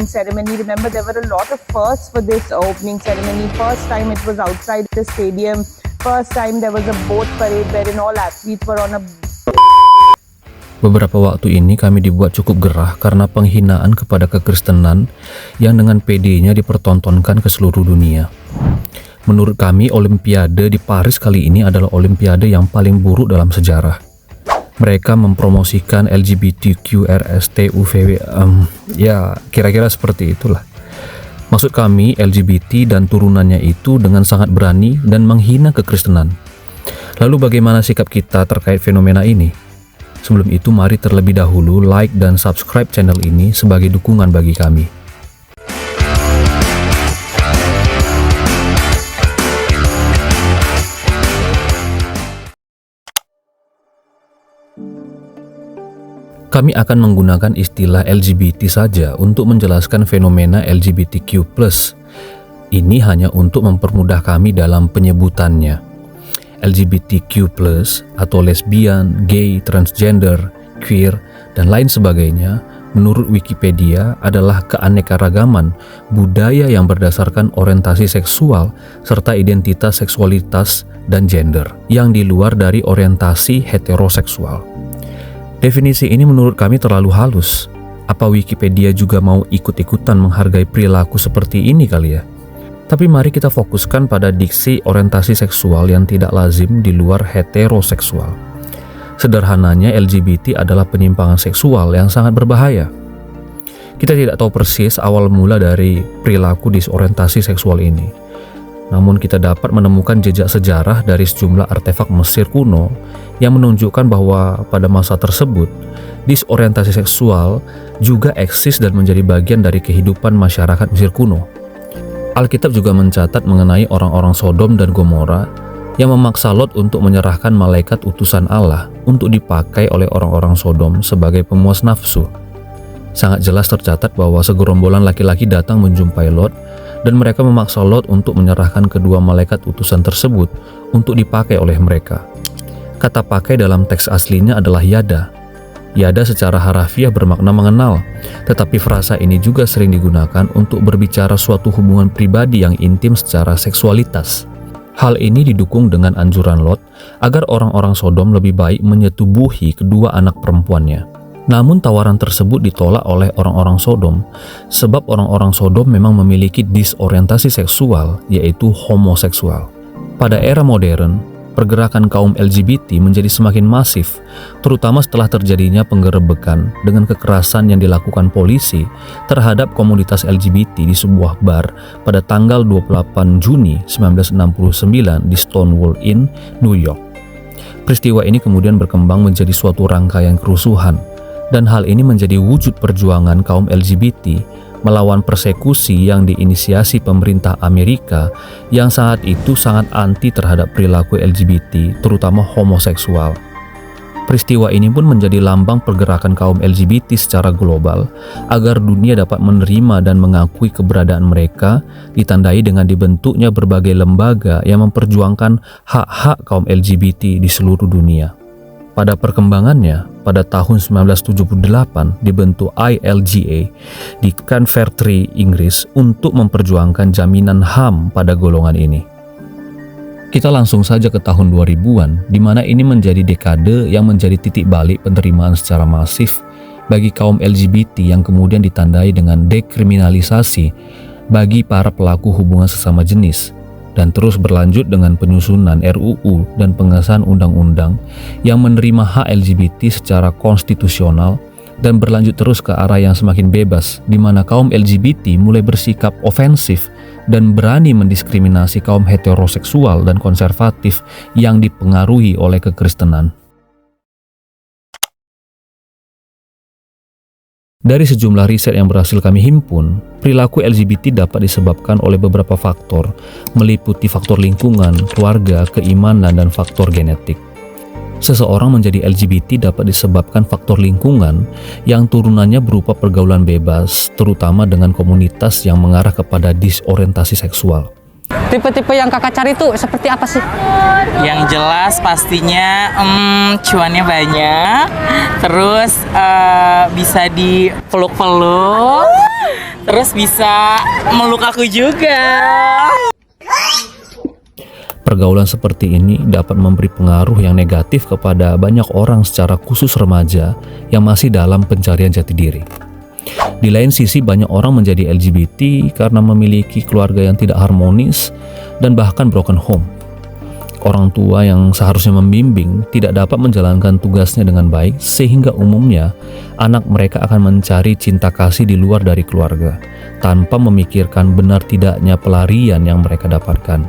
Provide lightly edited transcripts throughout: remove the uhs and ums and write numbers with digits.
ceremony. Remember, there were a lot of firsts for this opening ceremony. First time it was outside the stadium. First time there was a boat parade wherein all athletes were on a. Beberapa waktu ini kami dibuat cukup gerah karena penghinaan kepada kekristenan yang dengan PD-nya dipertontonkan ke seluruh dunia. Menurut kami, Olimpiade di Paris kali ini adalah Olimpiade yang paling buruk dalam sejarah. Mereka mempromosikan LGBTQRSTUVW, ya kira-kira seperti itulah. Maksud kami, LGBT dan turunannya itu dengan sangat berani dan menghina kekristenan. Lalu bagaimana sikap kita terkait fenomena ini? Sebelum itu, mari terlebih dahulu like dan subscribe channel ini sebagai dukungan bagi kami. Kami akan menggunakan istilah LGBT saja untuk menjelaskan fenomena LGBTQ+. Ini hanya untuk mempermudah kami dalam penyebutannya. LGBTQ+, atau lesbian, gay, transgender, queer, dan lain sebagainya, menurut Wikipedia adalah keanekaragaman budaya yang berdasarkan orientasi seksual serta identitas seksualitas dan gender yang di luar dari orientasi heteroseksual. Definisi ini menurut kami terlalu halus. Apa Wikipedia juga mau ikut-ikutan menghargai perilaku seperti ini kali ya? Tapi mari kita fokuskan pada diksi orientasi seksual yang tidak lazim di luar heteroseksual. Sederhananya, LGBT adalah penyimpangan seksual yang sangat berbahaya. Kita tidak tahu persis awal mula dari perilaku disorientasi seksual ini. Namun kita dapat menemukan jejak sejarah dari sejumlah artefak Mesir kuno yang menunjukkan bahwa pada masa tersebut, disorientasi seksual juga eksis dan menjadi bagian dari kehidupan masyarakat Mesir kuno. Alkitab juga mencatat mengenai orang-orang Sodom dan Gomora yang memaksa Lot untuk menyerahkan malaikat utusan Allah untuk dipakai oleh orang-orang Sodom sebagai pemuas nafsu. Sangat jelas tercatat bahwa segerombolan laki-laki datang menjumpai Lot dan mereka memaksa Lot untuk menyerahkan kedua malaikat utusan tersebut untuk dipakai oleh mereka. Kata pakai dalam teks aslinya adalah yada. Yada secara harafiah bermakna mengenal, tetapi frasa ini juga sering digunakan untuk berbicara suatu hubungan pribadi yang intim secara seksualitas. Hal ini didukung dengan anjuran Lot agar orang-orang Sodom lebih baik menyetubuhi kedua anak perempuannya. Namun tawaran tersebut ditolak oleh orang-orang Sodom, sebab orang-orang Sodom memang memiliki disorientasi seksual, yaitu homoseksual. Pada era modern, pergerakan kaum LGBT menjadi semakin masif, terutama setelah terjadinya penggerebekan dengan kekerasan yang dilakukan polisi terhadap komunitas LGBT di sebuah bar pada tanggal 28 Juni 1969 di Stonewall Inn, New York. Peristiwa ini kemudian berkembang menjadi suatu rangkaian kerusuhan, dan hal ini menjadi wujud perjuangan kaum LGBT melawan persekusi yang diinisiasi pemerintah Amerika yang saat itu sangat anti terhadap perilaku LGBT, terutama homoseksual. Peristiwa ini pun menjadi lambang pergerakan kaum LGBT secara global agar dunia dapat menerima dan mengakui keberadaan mereka, ditandai dengan dibentuknya berbagai lembaga yang memperjuangkan hak-hak kaum LGBT di seluruh dunia. Pada perkembangannya, pada tahun 1978 dibentuk ILGA di Coventry, Inggris untuk memperjuangkan jaminan HAM pada golongan ini. Kita langsung saja ke tahun 2000-an, di mana ini menjadi dekade yang menjadi titik balik penerimaan secara masif bagi kaum LGBT yang kemudian ditandai dengan dekriminalisasi bagi para pelaku hubungan sesama jenis, dan terus berlanjut dengan penyusunan RUU dan pengesahan undang-undang yang menerima hak LGBT secara konstitusional dan berlanjut terus ke arah yang semakin bebas, di mana kaum LGBT mulai bersikap ofensif dan berani mendiskriminasi kaum heteroseksual dan konservatif yang dipengaruhi oleh kekristenan. Dari sejumlah riset yang berhasil kami himpun, perilaku LGBT dapat disebabkan oleh beberapa faktor, meliputi faktor lingkungan, keluarga, keimanan, dan faktor genetik. Seseorang menjadi LGBT dapat disebabkan faktor lingkungan yang turunannya berupa pergaulan bebas, terutama dengan komunitas yang mengarah kepada disorientasi seksual. Tipe-tipe yang kakak cari tuh seperti apa sih? Yang jelas pastinya cuannya banyak, terus bisa dipeluk-peluk, Terus bisa meluk aku juga. Pergaulan seperti ini dapat memberi pengaruh yang negatif kepada banyak orang, secara khusus remaja yang masih dalam pencarian jati diri. Di lain sisi, banyak orang menjadi LGBT karena memiliki keluarga yang tidak harmonis dan bahkan broken home. Orang tua yang seharusnya membimbing tidak dapat menjalankan tugasnya dengan baik, sehingga umumnya anak mereka akan mencari cinta kasih di luar dari keluarga tanpa memikirkan benar tidaknya pelarian yang mereka dapatkan.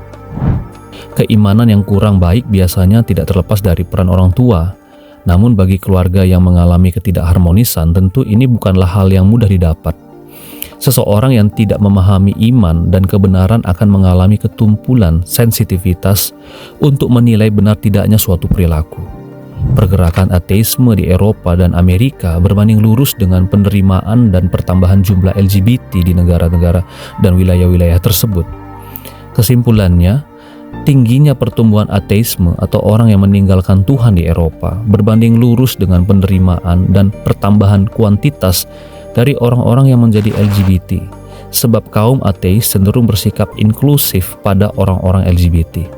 Keimanan yang kurang baik biasanya tidak terlepas dari peran orang tua. Namun bagi keluarga yang mengalami ketidakharmonisan, tentu ini bukanlah hal yang mudah didapat. Seseorang yang tidak memahami iman dan kebenaran akan mengalami ketumpulan sensitivitas untuk menilai benar tidaknya suatu perilaku. Pergerakan ateisme di Eropa dan Amerika berbanding lurus dengan penerimaan dan pertambahan jumlah LGBT di negara-negara dan wilayah-wilayah tersebut. Kesimpulannya, tingginya pertumbuhan ateisme atau orang yang meninggalkan Tuhan di Eropa berbanding lurus dengan penerimaan dan pertambahan kuantitas dari orang-orang yang menjadi LGBT, sebab kaum ateis cenderung bersikap inklusif pada orang-orang LGBT.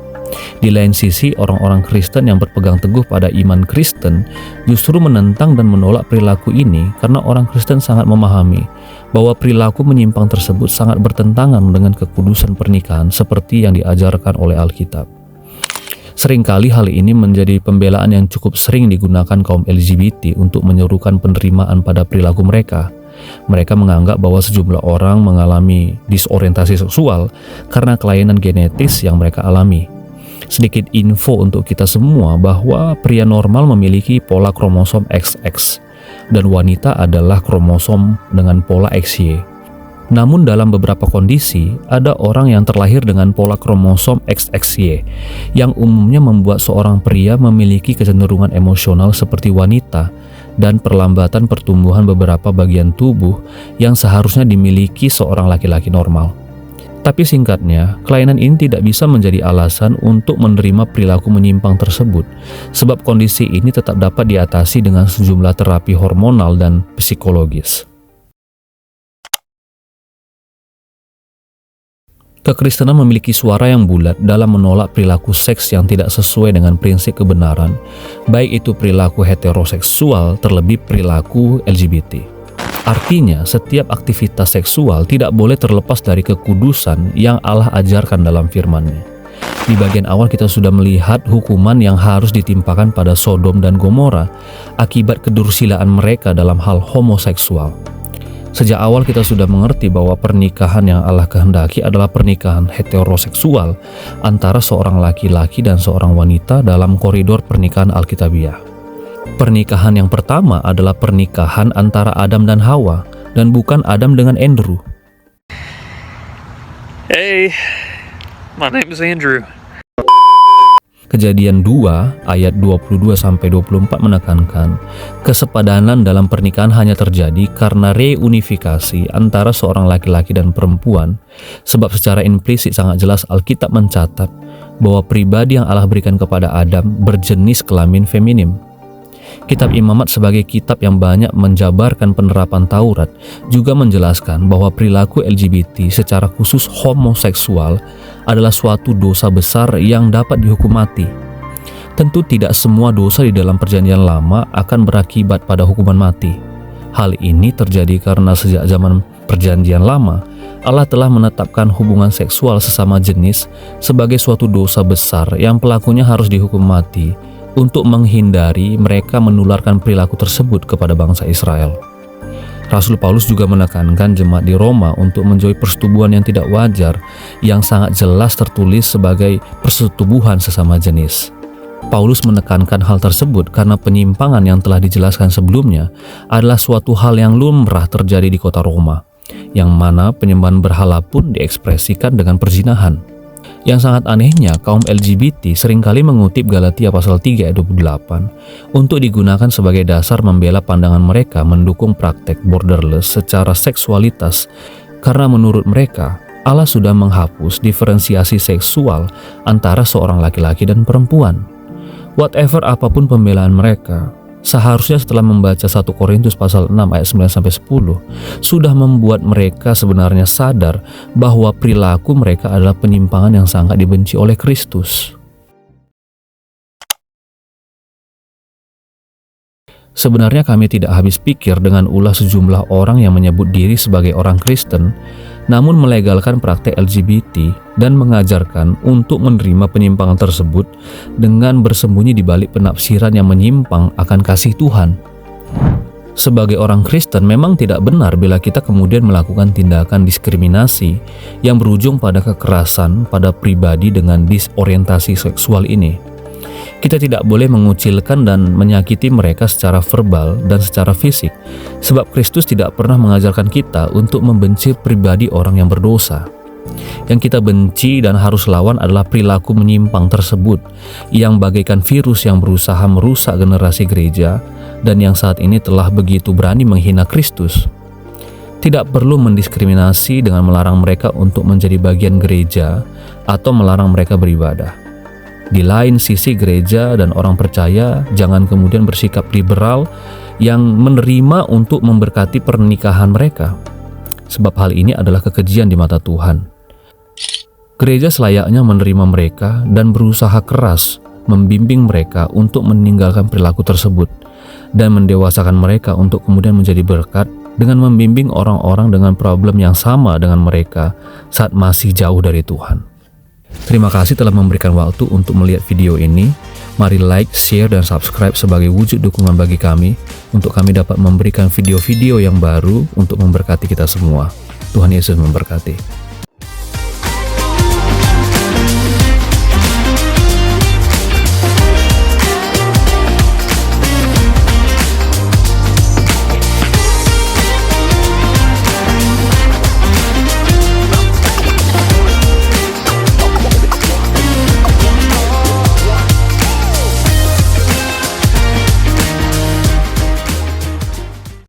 Di lain sisi, orang-orang Kristen yang berpegang teguh pada iman Kristen justru menentang dan menolak perilaku ini karena orang Kristen sangat memahami bahwa perilaku menyimpang tersebut sangat bertentangan dengan kekudusan pernikahan seperti yang diajarkan oleh Alkitab. Seringkali hal ini menjadi pembelaan yang cukup sering digunakan kaum LGBT untuk menyerukan penerimaan pada perilaku mereka. Mereka menganggap bahwa sejumlah orang mengalami disorientasi seksual karena kelainan genetis yang mereka alami. Sedikit info untuk kita semua bahwa pria normal memiliki pola kromosom XX dan wanita adalah kromosom dengan pola XY. Namun dalam beberapa kondisi, ada orang yang terlahir dengan pola kromosom XXY yang umumnya membuat seorang pria memiliki kecenderungan emosional seperti wanita dan perlambatan pertumbuhan beberapa bagian tubuh yang seharusnya dimiliki seorang laki-laki normal. Tapi singkatnya, kelainan ini tidak bisa menjadi alasan untuk menerima perilaku menyimpang tersebut, sebab kondisi ini tetap dapat diatasi dengan sejumlah terapi hormonal dan psikologis. Kekristenan memiliki suara yang bulat dalam menolak perilaku seks yang tidak sesuai dengan prinsip kebenaran, baik itu perilaku heteroseksual terlebih perilaku LGBT. Artinya, setiap aktivitas seksual tidak boleh terlepas dari kekudusan yang Allah ajarkan dalam firman-Nya. Di bagian awal kita sudah melihat hukuman yang harus ditimpakan pada Sodom dan Gomora akibat kedursilaan mereka dalam hal homoseksual. Sejak awal kita sudah mengerti bahwa pernikahan yang Allah kehendaki adalah pernikahan heteroseksual antara seorang laki-laki dan seorang wanita dalam koridor pernikahan Alkitabiah. Pernikahan yang pertama adalah pernikahan antara Adam dan Hawa dan bukan Adam dengan Andrew. Hey, my name is Andrew. Kejadian 2 ayat 22-24 menekankan kesepadanan dalam pernikahan hanya terjadi karena reunifikasi antara seorang laki-laki dan perempuan, sebab secara implisit sangat jelas Alkitab mencatat bahwa pribadi yang Allah berikan kepada Adam berjenis kelamin feminim. Kitab Imamat sebagai kitab yang banyak menjabarkan penerapan Taurat juga menjelaskan bahwa perilaku LGBT secara khusus homoseksual adalah suatu dosa besar yang dapat dihukum mati. Tentu tidak semua dosa di dalam Perjanjian Lama akan berakibat pada hukuman mati. Hal ini terjadi karena sejak zaman Perjanjian Lama, Allah telah menetapkan hubungan seksual sesama jenis sebagai suatu dosa besar yang pelakunya harus dihukum mati untuk menghindari mereka menularkan perilaku tersebut kepada bangsa Israel. Rasul Paulus juga menekankan jemaat di Roma untuk menjauhi persetubuhan yang tidak wajar yang sangat jelas tertulis sebagai persetubuhan sesama jenis. Paulus menekankan hal tersebut karena penyimpangan yang telah dijelaskan sebelumnya adalah suatu hal yang lumrah terjadi di kota Roma, yang mana penyembahan berhala pun diekspresikan dengan perzinahan. Yang sangat anehnya, kaum LGBT seringkali mengutip Galatia pasal 3 ayat 28 untuk digunakan sebagai dasar membela pandangan mereka mendukung praktek borderless secara seksualitas, karena menurut mereka Allah sudah menghapus diferensiasi seksual antara seorang laki-laki dan perempuan. Whatever apapun pembelaan mereka, Seharusnya setelah membaca 1 Korintus pasal 6 ayat 9-10 sudah membuat mereka sebenarnya sadar bahwa perilaku mereka adalah penyimpangan yang sangat dibenci oleh Kristus. Sebenarnya kami tidak habis pikir dengan ulah sejumlah orang yang menyebut diri sebagai orang Kristen, namun melegalkan praktek LGBT dan mengajarkan untuk menerima penyimpangan tersebut dengan bersembunyi di balik penafsiran yang menyimpang akan kasih Tuhan. Sebagai orang Kristen memang tidak benar bila kita kemudian melakukan tindakan diskriminasi yang berujung pada kekerasan pada pribadi dengan disorientasi seksual ini. Kita tidak boleh mengucilkan dan menyakiti mereka secara verbal dan secara fisik, sebab Kristus tidak pernah mengajarkan kita untuk membenci pribadi orang yang berdosa. Yang kita benci dan harus lawan adalah perilaku menyimpang tersebut, yang bagaikan virus yang berusaha merusak generasi gereja dan yang saat ini telah begitu berani menghina Kristus. Tidak perlu mendiskriminasi dengan melarang mereka untuk menjadi bagian gereja atau melarang mereka beribadah. Di lain sisi, gereja dan orang percaya jangan kemudian bersikap liberal yang menerima untuk memberkati pernikahan mereka, sebab hal ini adalah kekejian di mata Tuhan. Gereja selayaknya menerima mereka dan berusaha keras membimbing mereka untuk meninggalkan perilaku tersebut dan mendewasakan mereka untuk kemudian menjadi berkat dengan membimbing orang-orang dengan problem yang sama dengan mereka saat masih jauh dari Tuhan. Terima kasih telah memberikan waktu untuk melihat video ini. Mari like, share, dan subscribe sebagai wujud dukungan bagi kami untuk kami dapat memberikan video-video yang baru untuk memberkati kita semua. Tuhan Yesus memberkati.